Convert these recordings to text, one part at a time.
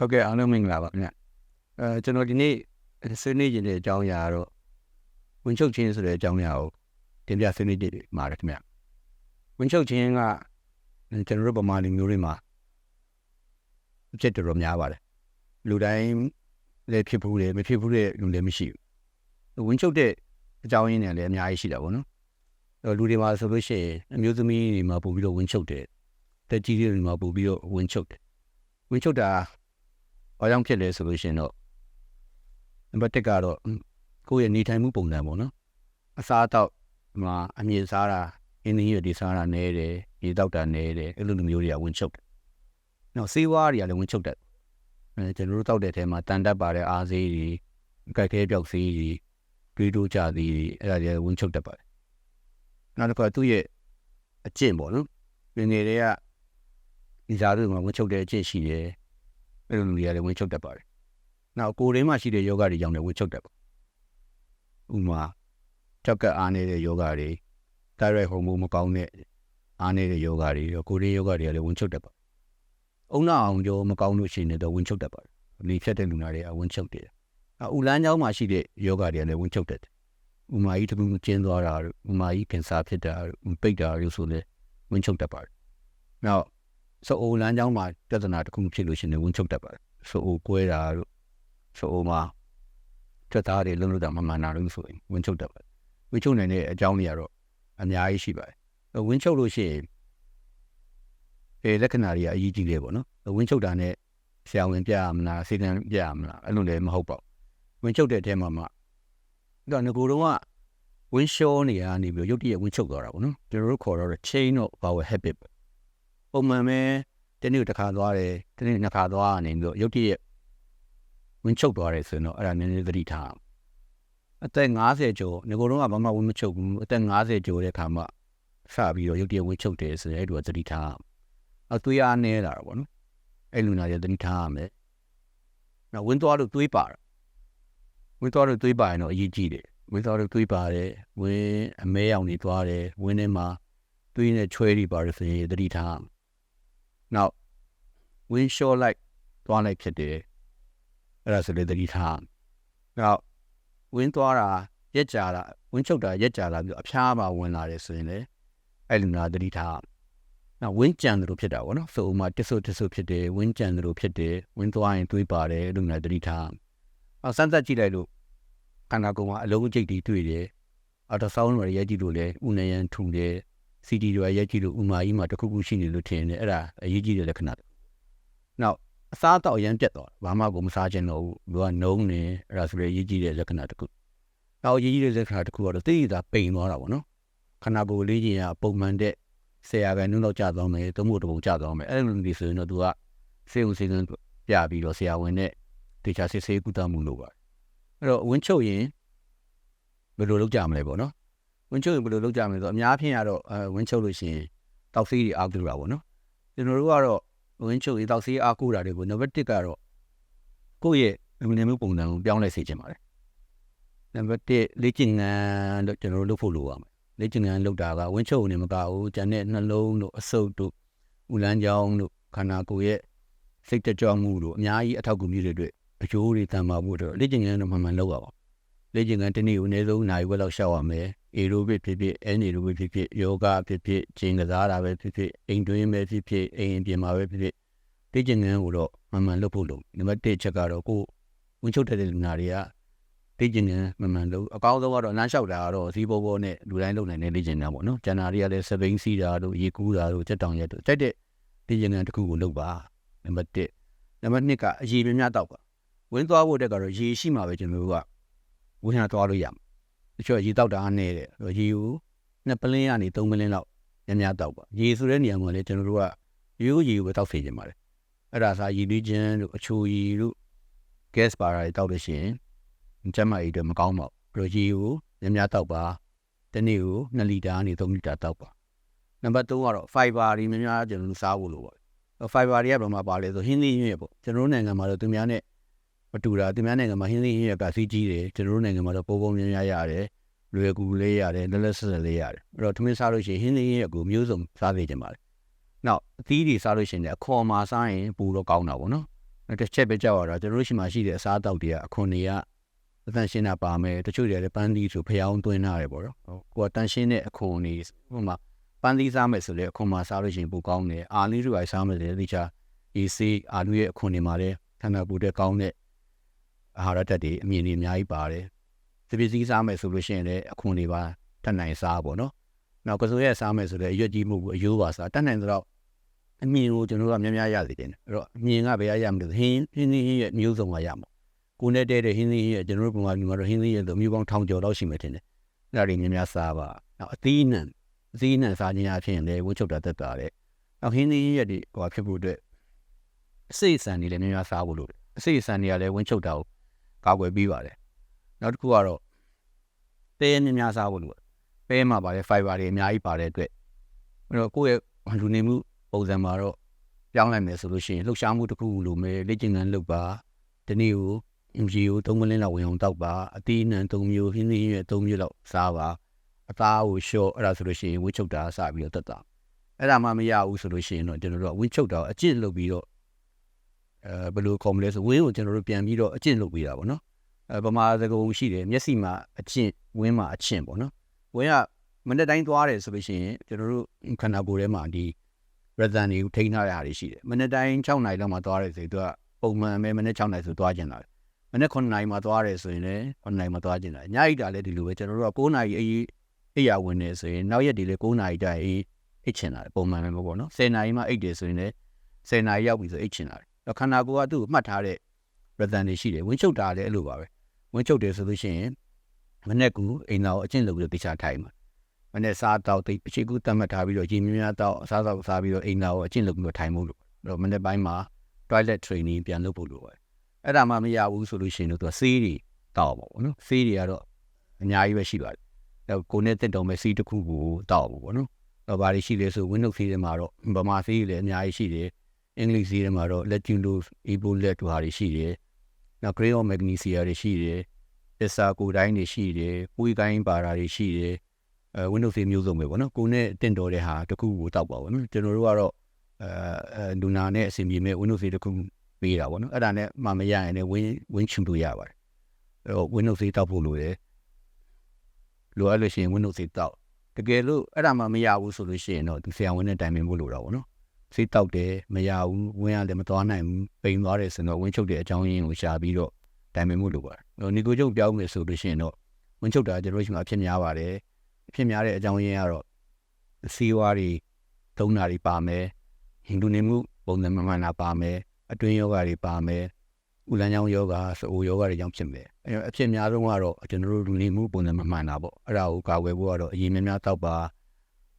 ဟုတ်ကဲ့အားလုံးမင်္ဂလာပါခင်ဗျကျွန်တော်ဒီနေ့ဆွေးနွေးခြင်းတဲ့အကြောင်းအရာတော့ဝင်ချုပ်ခြင်းဆိုတဲ့အကြောင်းအရာကိုတင်ပြဆွေးနွေးကြည့်မှာခင်ဗျဝင်ချုပ်ခြင်းကကျွန်တော်တို့ဗမာလူမျိုးတွေမှာအဖြစ်တော်များပါတယ်လူတိုင်းလည်းဖြစ်ဘူးလေမဖြစ်ဘူးတဲ့လူလည်းမရှိဘူးဝင်ချုပ်တဲ့အကြောင်းရင်းတွေလည်းအများကြီးရှိတာပေါ့နော်လူတွေမှာဆိုလို့ရှိရင်အမျိုးသမီးတွေမှာပို့ပြီးတော့ဝင်ချုပ်တယ်တက်ကြီးတွေမှာပို့ပြီးတော့ဝင်ချုပ်တယ်ဝင်ချုပ်တာဘာကြောင့်ဖြစ်လဲဆိုလို့ရှိရင်တော့နံပါတ်1ကတော့ကိုယ့်ရဲ့နေထိုင်မှုပုံစံပေါ့နော်အစားအသောက်မှာအမြင့်စားတာအင်းကြီးရည်စားတာနည်းတယ်ရေတောက်တာနည်းတယ်အဲ့လိုမျိုးတွေကဝင်ချုပ်တယ်နောက်ဆေးဝါးတွေကလည်းဝင်ချုပ်တယ်ကျွန်တော်တို့တောက်တဲ့အထဲမှာတန်တက်ပါတဲ့အားဆေးတွေအကြိုက်ခဲပြောက်ဆေးတွေတွေးတိုးကြသည်အဲ့ဒါတွေဝင်ချုပ်တတ်ပါတယ်နောက်တစ်ခါသူ့ရဲ့အကျင့်ပေါ့နော်ငယ်တွေကဒီစားတွေမှာဝင်ချုပ်တဲ့အကျင့်ရှိတယ်အဲ့လိုလူတွေကလည်းဝင်ချုပ်တတ်ပါတယ်နောက်ကိုယ်ထဲမှာရှိတဲ့ယောဂတွေကြောင့်လည်းဝင်ချုပ်တတ်ပါဥမာကြောက်ကအားနေတဲ့ယောဂတွေတိုက်ရိုက်ဟော်မုန်းမကောင်းတဲ့အားနေတဲ့ယောဂတွေကိုယ်ရင်းယောဂတွေကလည်းဝင်ချုပ်တတ်ပါအုံနောက်အောင်ကြောမကောင်းလို့ရှိရင်တော့ဝင်ချုပ်တတ်ပါတယ်လေဖြတ်တဲ့လူနာတွေကဝင်ချုပ်တယ်ဥလန်းကြောင်းမှာရှိတဲ့ယောဂတွေကလည်းဝင်ချုပ်တတ်တယ်ဥမာကြီးတခုကျင်းသွားတာဥမာကြီးကင်ဆာဖြစ်တာပိတ်တာလို့ဆိုလဲဝင်ချုပ်တတ်ပါတယ်နောက်ဆိုအိုလန်းကြောင်းမှာပြဿနာတစ်ခုဖြစ်လို့ရှိရင်ဝင်ချုပ်တတ်ပါတယ်ဆိုအိုကွဲတာတို့ဆိုအိုမှာထွက်သားတွေလုံးလုံးတာမမှန်တာလို့ဆိုရင်ဝင်ချုပ်တတ်ပါတယ်ဝင်ချုပ်နိုင်တဲ့အကြောင်းတွေကတော့အများကြီးရှိပါတယ်ဝင်ချုပ်လို့ရှိရင်လက္ခဏာတွေကအရေးကြီးတယ်ပေါ့နော်ဝင်ချုပ်တာနဲ့ဆရာဝန်ပြရမလားစေတနာပြရမလားအဲ့လိုလည်းမဟုတ်ပါဘူးဝင်ချုပ်တဲ့အထဲမှာမှငကိုတော့ကဝင်းရှောနေရနေပြီးရုတ်တရက်ဝင်ချုပ်သွားတာပေါ့နော်ကျွန်တော်တို့ခေါ်တော့ chain of power habit ပုံမှန်ပဲတနေ့တစ်ခါသွားတယ်တနေ့နှစ်ခါသွားနေပြီးတော့ရုတ်တရက်ဝင်ချုပ်သွားတယ်ဆိုရင်တော့အဲ့ဒါနည်းနည်းသတိထားအသက်50ကျော်ငကိုတော့ကဘာမှဝင်မချုပ်ဘူးအသက်50ကျော်တဲ့ခါမှစပြီးတော့ရုတ်တရက်ဝင်ချုပ်တယ်ဆိုရင်အဲ့ဒါသတိထားအသွေးအားနည်းလာတာပေါ့နော်အဲ့လူနာတွေသတိထားရမယ်နောက်ဝင်သွားလို့သွေးပါတာဝင်သွားလို့သွေးပါရင်တော့အရေးကြီးတယ်ဝင်သွားလို့သွေးပါတယ်ဝင်အမဲရောင်တွေသွားတယ်ဝင်ထဲမှာသွေးနဲ့ချွဲတွေပါတယ်ဆိုရင်သတိထားနောက်ဝင်လျှော့လိုက်သွားလိုက်ဖြစ်တယ်အဲ့ဒါဆိုလေသတိထားနောက်ဝင်သွားတာရက်ကြာတာဝင်ချုပ်တာရက်ကြာလာပြီးအဖျားပါဝင်လာတယ်ဆိုရင်လေအဲ့လူနာသတိထားနောက်ဝင်းကြံတယ်လို့ဖြစ်တာပေါ့နော်ဆိုဥမာတစ်ဆုပ်ဖြစ်တယ်ဝင်းကြံတယ်လို့ဖြစ်တယ်ဝင်းသွားရင်သွေးပါတယ်လူနာသတိထားစမ်းသပ်ကြည့်လိုက်လို့ခန္ဓာကိုယ်မှာအလုံးအကျိတ်တွေတွေ့တယ်အတဆောင်းတွေရိုက်ကြည့်လို့လည်းဥနေရန်ထူတယ်စီတီတွေရိုက်ကြည့်လို့ဥမာကြီးမှာတစ်ခုခုရှိနေလို့ထင်တယ်အဲ့ဒါအရေးကြီးတဲ့လက္ခဏာနောက်အစားအသောက်အရင်ပြတ်သွားဘာမှကိုမစားခြင်းတော့ဘူးသူကနှုံးနေအဲ့ဒါဆိုလည်းအရေးကြီးတဲ့လက္ခဏာတစ်ခုနောက်အရေးကြီးတဲ့လက္ခဏာတစ်ခုကတော့သိရတာပိန်သွားတာပေါ့နော်ခန္ဓာကိုယ်လေးကြီးကပုံမှန်တဲ့10%လောက်ကျသွားမယ်သုံးဖို့တပုံကျသွားမယ်အဲ့လိုဒီဆိုရင်တော့သူကစေုံစေကန်းပြပြီးတော့ဆရာဝန်နဲ့တေချာစစ်ဆေးကုသမှုလုပ်ပါတယ်အဲ့တော့ဝင်ချုပ်ရင်ဘယ်လိုလုပ်ကြမလဲပေါ့နော်ဝင်ချုပ်ရင်ဘယ်လိုလုပ်ကြမလဲဆိုတော့အများဖြင့်ကတော့ဝင်ချုပ်လို့ရှိရင်တောက်ဆေးတွေအားကိုးတာပေါ့နော်ကျွန်တော်တို့ကတော့ဝင်ချုပ်ရင်တောက်ဆေးအားကိုးတာတွေကိုနံပါတ်1ကတော့ကိုယ့်ရဲ့နေမှုပုံစံကိုပြောင်းလဲစေချင်ပါတယ်နံပါတ်1လေ့ကျင့်ခန်းတော့ကျွန်တော်တို့လုပ်ဖို့လိုပါမယ်လေ့ကျင့်ခန်းလုပ်တာကဝင်ချုပ်နေမကဘူးကျန်တဲ့နှလုံးတို့အဆုပ်တို့ဥလန်းကြောင်းတို့ခန္ဓာကိုယ်ရဲ့စိတ်တကြွမှုတို့အများကြီးအထောက်အကူပြုတဲ့အတွက်အကျိုးတွေတန်ပါဖို့တော့လေ့ကျင့်ခန်းတော့မှန်မှန်လုပ်ရအောင်လေ့ကျင့်ခန်းတစ်နေ့ကိုအနည်းဆုံးနိုင်ဝက်လောက်ရှောက်ရမယ်အေရိုဘစ်ဖြစ်ဖြစ်အဲနေရိုဘစ်ဖြစ်ဖြစ်ယောဂဖြစ်ဖြစ်ဂျင်ကစားတာပဲဖြစ်ဖြစ်အိမ်တွင်းပဲဖြစ်ဖြစ်အိမ်ပြင်မှာပဲဖြစ်ဖြစ်လေ့ကျင့်ခန်းကိုတော့မှန်မှန်လုပ်ဖို့လုပ်နံပါတ်1ချက်ကတော့ကိုဝင်ချုပ်တဲ့လူနာတွေကလေ့ကျင့်ခန်းမှန်မှန်လုပ်အကောင်းဆုံးကတော့လမ်းလျှောက်တာကတော့ဇီးဘောနဲ့လူတိုင်းလုပ်နိုင်တဲ့လေ့ကျင့်ခန်းပေါ့နော်ကျန်တာတွေကလည်းစပိန်စီးတာတို့ရေကူးတာတို့စက်တောင်ရက်တို့ကြိုက်တဲ့လေ့ကျင့်ခန်းတစ်ခုကိုလုပ်ပါနံပါတ်1နံပါတ်2ကအရေများများတောက်ပါဝင်သွားဖို့တက်ကတော့ရေရှိမှပဲကျွန်တော်တို့ကဝင်ရသွားလို့ရမှာတချို့ရေတောက်တာအားနည်းတယ်ရေကို2ပလင်းကနေ3ပလင်းလောက်များများတောက်ပါရေဆိုတဲ့နေရာမှာလည်းကျွန်တော်တို့ကရေကိုပဲတောက်စေချင်ပါတယ်အဲ့ဒါစားရေသွေးချင်းတို့အချိုရည်တို့ gas ပါတာတွေတောက်လို့ရှိရင်ကျန်းမာရေးအတွက်မကောင်းပါဘူးရေကိုများများတောက်ပါတနေ့ကို2လီတာကနေ3လီတာတောက်ပါနံပါတ်3ကတော့ fiber တွေများများကျွန်တော်တို့စားဖို့လိုပါfiber တွေကဘယ်မှာပါလဲဆိုဟင်းသီးဟင်းရွက်ပေါ့ကျွန်တော်တို့နိုင်ငံမှာတော့သူများနဲ့မတူတာသူများနိုင်ငံမှာဟင်းသီးဟင်းရွက်ကစီးကြီးတယ်ကျွန်တော်တို့နိုင်ငံမှာတော့ပုံများများရတယ်လွယ်ကူလေးရတယ်လက်လက်ဆက်လေးရတယ်အဲ့တော့ထမင်းစားလို့ရှိရင်ဟင်းသီးဟင်းရွက်ကိုမျိုးစုံစားစေချင်ပါတယ်နောက်အသီးတွေစားလို့ရှိရင်လည်းအခေါ်မှာစားရင်ပူတော့ကောင်းတာပေါ့နော် တစ်ချက်ပဲကြောက်ရတာကျွန်တော်တို့ရှိမှရှိတဲ့အစားအသောက်တွေကအခွန်တွေကအတန်ရှင်းတာပါမယ်တချို့တွေလည်းပန်းသီးဆိုဖျောင်းသွင်းထားတယ်ပေါ့နော်ကိုကတန်ရှင်းတဲ့အခွန်တွေဟိုမှာပန်းသီးစားမယ်ဆိုလေအခွန်မှာစားလို့ရှိရင်ပိုကောင်းတယ်အာလူတွေစားမယ်လေတခြားဒီစေးအာလူရဲ့အခွန်တွေမှာလည်းခန္ဓာကိုယ်တဲ့ကောင်းတဲ့အာဟာရဓာတ်တွေအမြင်တွေအများကြီးပါတယ်တပည့်စည်းစားမယ်ဆိုလို့ရှိရင်လည်းအခွန်တွေပါတတ်နိုင်စားပေါ့နော်နောက်ကစိုးရဲ့စားမယ်ဆိုလည်းအရွက်ကြီးမှုအယိုးပါစားတတ်နိုင်တော့အမြင်ကိုကျွန်တော်တို့ကများများရစေတယ်အဲ့တော့အမြင်ကဘယ်ရမလဲဟင်းရဲ့မျိုးစုံကရမှာကိုနဲ့တဲ့ဟင်းသီးရဲ့ကျွန်တော်တို့ပုံမှန်ဒီမှာတော့ဟင်းသီးရဲ့ဆိုမျိုးပေါင်း1000ကျော်လောက်ရှိမှတင်တယ်အဲ့ဒါတွေများများစားပါနောက်အသီးနှံစားခြင်းအဖြစ်လည်းဝှချုပ်တာတက်တာလေနောက်ဟင်းသီးရဲ့ဒီဟိုဖြစ်ဖို့အတွက်အစိတ်အစံတွေလည်းများများစားဖို့လို့အစိတ်အစံတွေကလည်းဝှချုပ်တာကိုကာကွယ်ပြီးပါတယ်နောက်တစ်ခုကတော့ပဲများများစားဖို့လို့ပဲမှာပါတယ် fiber တွေအများကြီးပါတဲ့အတွက်အဲ့တော့ကိုယ့်ရဲ့လူနေမှုပုံစံမှာတော့ပြောင်းလိုက်မယ်ဆိုလို့ရှိရင်လှုပ်ရှားမှုတစ်ခုလိုမျိုးလေ့ကျင့်ခန်းလုပ်ပါဒီနေ့ကိုရေကို3 မိနစ်လောက်ဝင်အောင်တောက်ပါအသီးနှံ3မျိုးဟင်းသီးရဲ့3မျိုးလောက်စားပါအသားကိုလျှော့အဲ့ဒါဆိုလို့ရှိရင်ဝှချုပ်တာစပြီးတော့တက်တာအဲ့ဒါမှမရဘူးဆိုလို့ရှိရင်တော့ကျွန်တော်တို့ကဝှချုပ်တာအကျင့်လုပ်ပြီးတော့ဘယ်လိုခေါ်မလဲဆိုဝင်းကိုကျွန်တော်တို့ပြန်ပြီးတော့အကျင့်လုပ်ပြီးတာပေါ့နော်ဗမာစကားရှိတယ်မျက်စိမှာအကျင့်ဝင်းမှာအကျင့်ပေါ့နော်ဝင်းကမနေ့တိုင်းသွားတယ်ဆိုလို့ရှိရင်ကျွန်တော်တို့ခန္ဓာကိုယ်ထဲမှာဒီရသန်တွေကိုထိန်းထားရတာရှိတယ်မနေ့တိုင်း6နာရီလောက်မှသွားတယ်ဆိုတော့ပုံမှန်ပဲမနေ့6နာရီဆိုသွားကျင်တာမနေ့9နာရီမှသွားတယ်ဆိုရင်လည်း9နာရီမှသွားကျင်တာညအိတ်တာလည်းဒီလိုပဲကျွန်တော်တို့က9နာရီအိယာဝင်နေဆိုရင်နောက်ရက်ဒီလေ9နာရီတိုင်အိတ်ချင်တာပုံမှန်ပဲပေါ့နော်10နာရီမှအိတ်တယ်ဆိုရင်လည်း10နာရီရောက်ပြီဆိုအိတ်ချင်တာတော့ခန္ဓာကိုယ်ကသူ့ကိုမှတ်ထားတဲ့ရသန်တွေရှိတယ်ဝင်းချုပ်တာလည်းအဲ့လိုပါပဲဝင်းချုပ်တယ်ဆိုလို့ရှိရင်မနေ့ကအိမ်တော်အကျင့်လုပ်ပြီးတော့တခြားထိုင်မှာမနေ့စားတော့တိတ်အရှိကူတတ်မှတ်ထားပြီးတော့ရေမြများတော့အစားစားပြီးတော့အိမ်တော်အကျင့်လုပ်ပြီးတော့ထိုင်မှုလို့တော့မနေ့ပိုင်းမှာ toilet training ပြန်လုပ်ဖို့လိုပါတယ်အဲ့ဒါမှမရဘူးဆိုလို့ရှိရင်တော့သူကဆေးတွေတောက်ပါဘောနော်ဆေးတွေကတော့အများကြီးပဲရှိပါတယ်တော့ကိုနဲ့တက်တော်မဲ့ဆေးတစ်ခုကိုတောက်ပါဘောနော်တော့ဘာတွေရှိလဲဆို Windows ဆေးတွေမှာတော့ဗမာဆေးတွေလည်းအများကြီးရှိတယ်အင်္ဂလိပ်ဆေးတွေမှာတော့ Lactulose Epolet တို့ဟာတွေရှိတယ်နောက် Grade of Magnesia တွေရှိတယ်အစာကိုတိုင်းတွေရှိတယ်ပွေးကိုင်းပါတာတွေရှိတယ်Windows ဆေးမျိုးစုံပဲဘောနော်ကိုနဲ့တက်တော်တဲ့ဟာတစ်ခုကိုတောက်ပါဘောနော်ကျွန်တော်တို့ကတော့လူနာနဲ့အဆင်ပြေမဲ့ Windows ဆေးတစ်ခုပေးတာပေါ့နော်အဲ့ဒါနဲ့မှမရရင်လည်းဝင်းချူလို့ရပါတယ်အဲ့တော့ Windows ဆေးတောက်ဖို့လိုတယ်လိုအပ်လို့ရှိရင် Windows ဆေးတောက်တကယ်လို့အဲ့ဒါမှမရဘူးဆိုလို့ရှိရင်တော့သူဆရာဝန်နဲ့တိုင်ပင်ဖို့လိုတာပေါ့နော်ဆေးတောက်တယ်မရဘူးဝင်းရလည်းမသွားနိုင်ဘူးပိန်သွားတယ်ဆိုတော့ဝင်းချုပ်တဲ့အကြောင်းရင်းကိုရှာပြီးတော့တိုင်ပင်ဖို့လိုပါတယ်နီကိုချုပ်ပြောင်းမယ်ဆိုလို့ရှိရင်တော့ဝင်းချုပ်တာကျွန်တော်ရှိမှအဖြစ်များပါတယ်အဖြစ်များတဲ့အကြောင်းရင်းကတော့စီးဝါးတွေသုံးတာတွေပါမယ်ဟိန္ဒူနေမှုပုံစံမှန်တာပါမယ်အတွင်းယောဂတွေပါမယ်ဥလန်းချောင်းယောဂဆိုအိုယောဂတွေကြောင့်ဖြစ်မယ်အဖြစ်များဆုံးကတော့ကျွန်တော်တို့လူနေမှုပုံစံမှန်တာပေါ့အဲ့ဒါကိုကာကွယ်ဖို့ကတော့အရင်များတောက်ပါ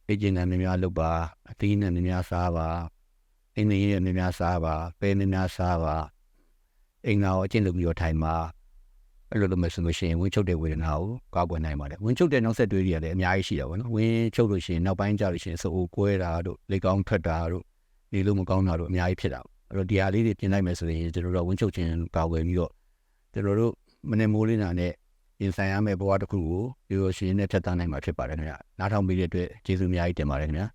အေဂျင်ငံများလုပ်ပါအသီးနှံများစားပါအင်းနေရများစားပါပဲများစားပါအင်္ဂါကိုအကျင့်လုပ်ပြီးတော့ထိုင်ပါအဲ့လိုလုပ်မယ်ဆိုလို့ရှိရင်ဝင်းချုပ်တဲ့ဝေဒနာကိုကာကွယ်နိုင်ပါတယ်ဝင်းချုပ်တဲ့နောက်ဆက်တွဲတွေကလည်းအများကြီးရှိတာပေါ့နော်ဝင်းချုပ်လို့ရှိရင်နောက်ပိုင်းကျလို့ရှိရင်စိုးကွဲတာတို့လက်ကောင်းထွက်တာတို့ဒီလိုမကောင်းတာတို့အများကြီးဖြစ်တာအဲ့တော့ဒီဟာလေးတွေပြင်လိုက်မယ်ဆိုရင်ကျွန်တော်တို့ဝင်းချုပ်ခြင်းကာကွယ်ပြီးတော့ကျွန်တော်တို့မနေ့မိုးလင်းတာနဲ့ရင်ဆိုင်ရမယ့်ဘဝတစ်ခုကိုရိုးရိုးရှင်းရှင်းနဲ့ဖြတ်သန်းနိုင်မှာဖြစ်ပါတယ်ခင်ဗျာနားထောင်ပြီးတဲ့အတွက်ကျေးဇူးအများကြီးတင်ပါတယ်ခင်ဗျာ